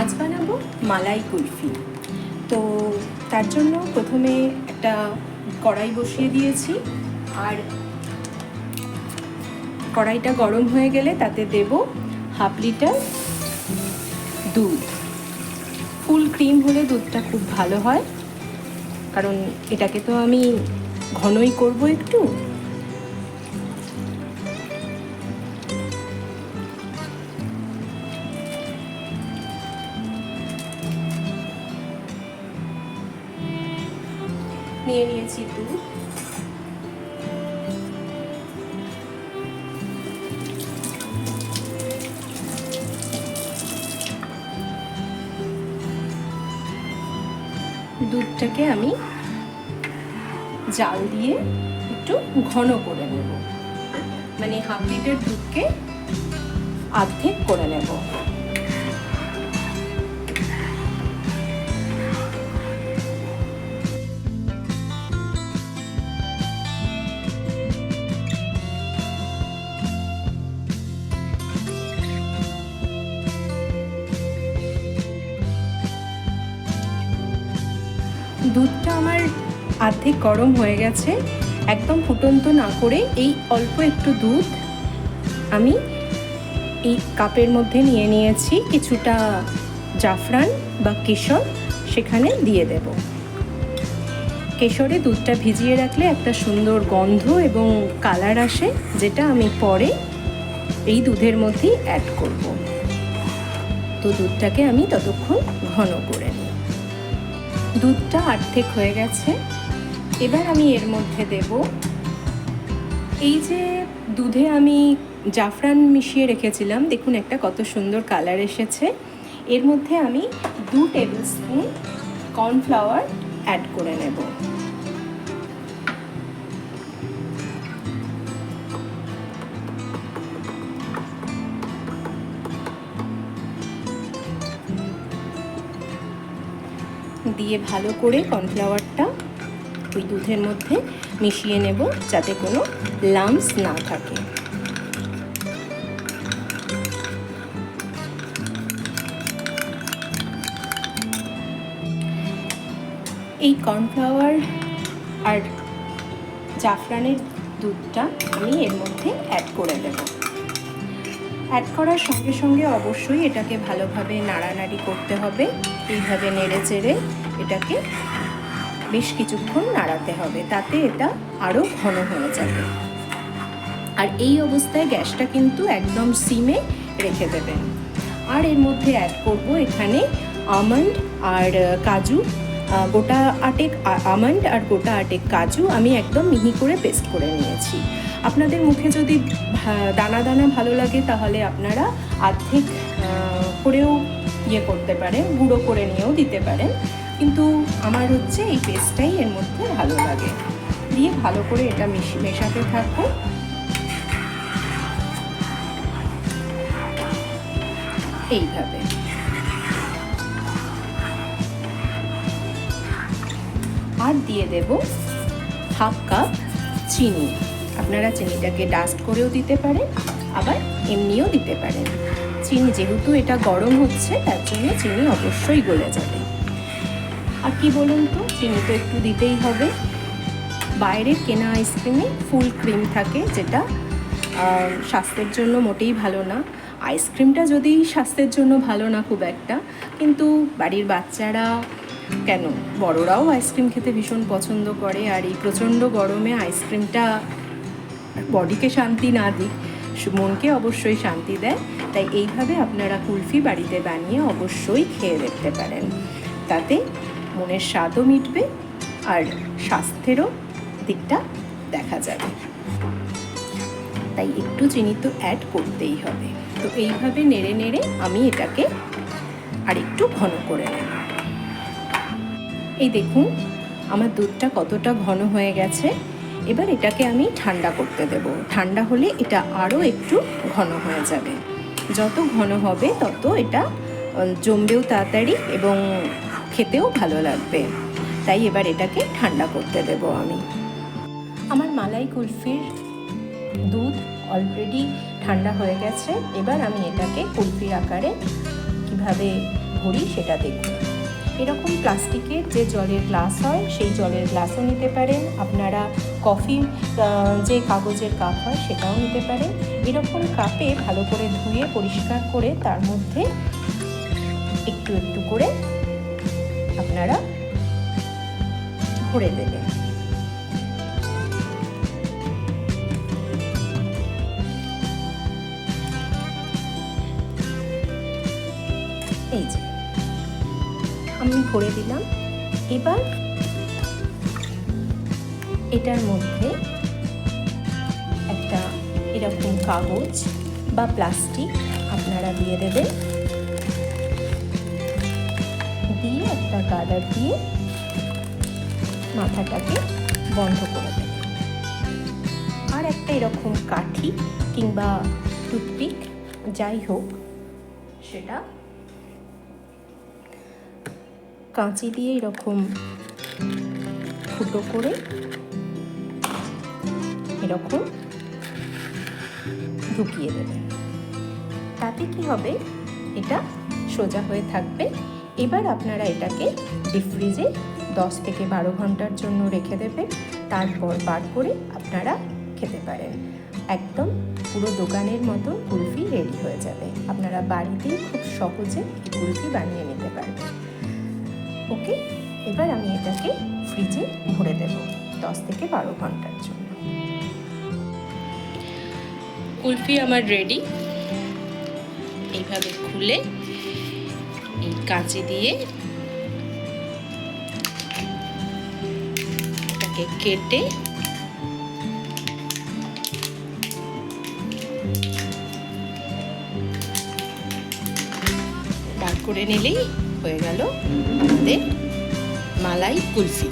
আজ বানাবো মালাই কুলফি। তো তার জন্য প্রথমে একটা কড়াই বসিয়ে দিয়েছি, আর কড়াইটা গরম হয়ে গেলে তাতে দেব 1/2 লিটার দুধ। ফুল ক্রিম হলে দুধটা খুব ভালো হয়, কারণ এটাকে তো আমি ঘনই করব একটু। নিয়ে নিয়েছি দুধ। দুধটাকে আমি জাল দিয়ে একটু ঘন করে নেব, মানে 1/2 লিটার দুধকে অর্ধেক করে নেব। দুধটা আমার অর্ধেক গরম হয়ে গেছে। একদম ফুটন্ত না করে এই অল্প একটু দুধ আমি এই কাপের মধ্যে নিয়ে নিয়েছি। কিছুটা জাফরান বা কেশর সেখানে দিয়ে দেব। কেশরে দুধটা ভিজিয়ে রাখলে একটা সুন্দর গন্ধ এবং কালার আসে, যেটা আমি পরে এই দুধের মধ্যেই অ্যাড করব। তো দুধটাকে আমি ততক্ষণ ঘন করে নিই। দুধটা অর্ধেক হয়ে গেছে। এবার আমি এর মধ্যে দেব, এই যে দুধে আমি জাফরান মিশিয়ে রেখেছিলাম, দেখুন একটা কত সুন্দর কালার এসেছে। এর মধ্যে আমি 2 টেবিল স্পুন কর্নফ্লাওয়ার অ্যাড করে নেব। দিয়ে ভালো করে কর্নফ্লাওয়ারটা ওই দুধের মধ্যে মিশিয়ে নেব, যাতে কোনো লাম্পস না থাকে। এই কর্নফ্লাওয়ার আর জাফরানের দুধটা আমি এর মধ্যে অ্যাড করে দেব। অ্যাড করার সঙ্গে সঙ্গে অবশ্যই এটাকে ভালোভাবে নাড়ানাড়ি করতে হবে। এইভাবে নেড়ে চেড়ে এটাকে বেশ কিছুক্ষণ নাড়াতে হবে, তাতে এটা আরও ঘন হয়ে যাবে। আর এই অবস্থায় গ্যাসটা কিন্তু একদম সিমে রেখে দেবেন। আর এর মধ্যে অ্যাড করব এখানে আমন্ড আর কাজু, গোটা আটেক আমন্ড আর গোটা আটেক কাজু আমি একদম মিহি করে পেস্ট করে নিয়েছি। আপনাদের মুখে যদি দানা দানা ভালো লাগে তাহলে আপনারা অর্ধেক করেও করতে পারেন, গুঁড়ো করে নিয়েও দিতে পারেন, কিন্তু আমার হচ্ছে এই পেস্টটাই এর মধ্যে ভালো লাগে। দিয়ে ভালো করে এটা মেশাতে থাকবো। এইভাবে আর দিয়ে দেব 1/2 কাপ চিনি। আপনারা চিনিটাকে ডাস্ট করেও দিতে পারেন, আবার এমনিও দিতে পারেন। চিনি যেহেতু এটা গরম হচ্ছে, তার জন্য চিনি অবশ্যই গলে যাবে। আর কি বলুন তো, চিনি তো একটু দিতেই হবে। বাইরের কেনা আইসক্রিমে ফুল ক্রিম থাকে, যেটা স্বাস্থ্যের জন্য মোটেই ভালো না। আইসক্রিমটা যদি স্বাস্থ্যের জন্য ভালো না খুব একটা, কিন্তু বাড়ির বাচ্চারা কেন, বড়রাও আইসক্রিম খেতে ভীষণ পছন্দ করে। আর এই প্রচণ্ড গরমে আইসক্রিমটা বডিকে শান্তি না দিক, মনকে অবশ্যই শান্তি দেয়। তাই এইভাবে আপনারা কুলফি বাড়িতে বানিয়ে অবশ্যই খেয়ে দেখতে পারেন। তাতে মনের স্বাদও মিটবে আর স্বাস্থ্যেরও দিকটা দেখা যাবে। তাই একটু চিনি তো অ্যাড করতেই হবে। তো এইভাবে নেড়ে নেড়ে আমি এটাকে আর একটু ঘন করে নেব। এই দেখুন আমার দুধটা কতটা ঘন হয়ে গেছে। এবার এটাকে আমি ঠান্ডা করতে দেব। ঠান্ডা হলে এটা আরও একটু ঘন হয়ে যাবে। যত ঘন হবে তত এটা জমবেও তাড়াতাড়ি এবং খেতেও ভালো লাগবে। তাই এবার এটাকে ঠান্ডা করতে দেব আমি। আমার মালাই কুলফির দুধ অলরেডি ঠান্ডা হয়ে গেছে। এবার আমি এটাকে কুলফির আকারে কিভাবে ভরি সেটা দেখুন। এরকম প্লাস্টিকের যে জলের গ্লাস হয় সেই জলের গ্লাসও নিতে পারেন। আপনারা কফি যে কাগজের কাপ হয় সেটাও নিতে পারেন। এরকম কাপে ভালো করে ধুয়ে পরিষ্কার করে তার মধ্যে একটু একটু করে আপনারা ভরে দেবেন। এই যে আমি ভরে দিলাম। এবার এটার মধ্যে একটা এরকম কাগজ বা প্লাস্টিক আপনারা দিয়ে দেবেন, দিয়ে একটা গার্ডার দিয়ে মাথাটাকে বন্ধ করে দেবেন। আর একটা এরকম কাঠি কিংবা টুথপিক যাই হোক সেটা কাঁচি দিয়ে এরকম ফুটো করে এরকম ঢুকিয়ে দেবেন। তাতে কি হবে, এটা সোজা হয়ে থাকবে। এবার আপনারা এটাকে ডিপ ফ্রিজে 10 থেকে 12 ঘন্টার জন্য রেখে দেবেন। তারপর বার করে আপনারা খেতে পারেন। একদম পুরো দোকানের মতো কুলফি রেডি হয়ে যাবে। আপনারা বাড়িতেই খুব সহজে কুলফি বানিয়ে নিতে পারবেন। ওকে, এবার আমি এটাকে ফ্রিজে ভরে দেব 10 থেকে 12 ঘন্টার জন্য। কুলফি আমার রেডি। এইভাবে খুলে এই কাঁচি দিয়ে এটাকে কেটে বার করে নিলেই হয়ে গেল আমাদের মালাই কুলফি।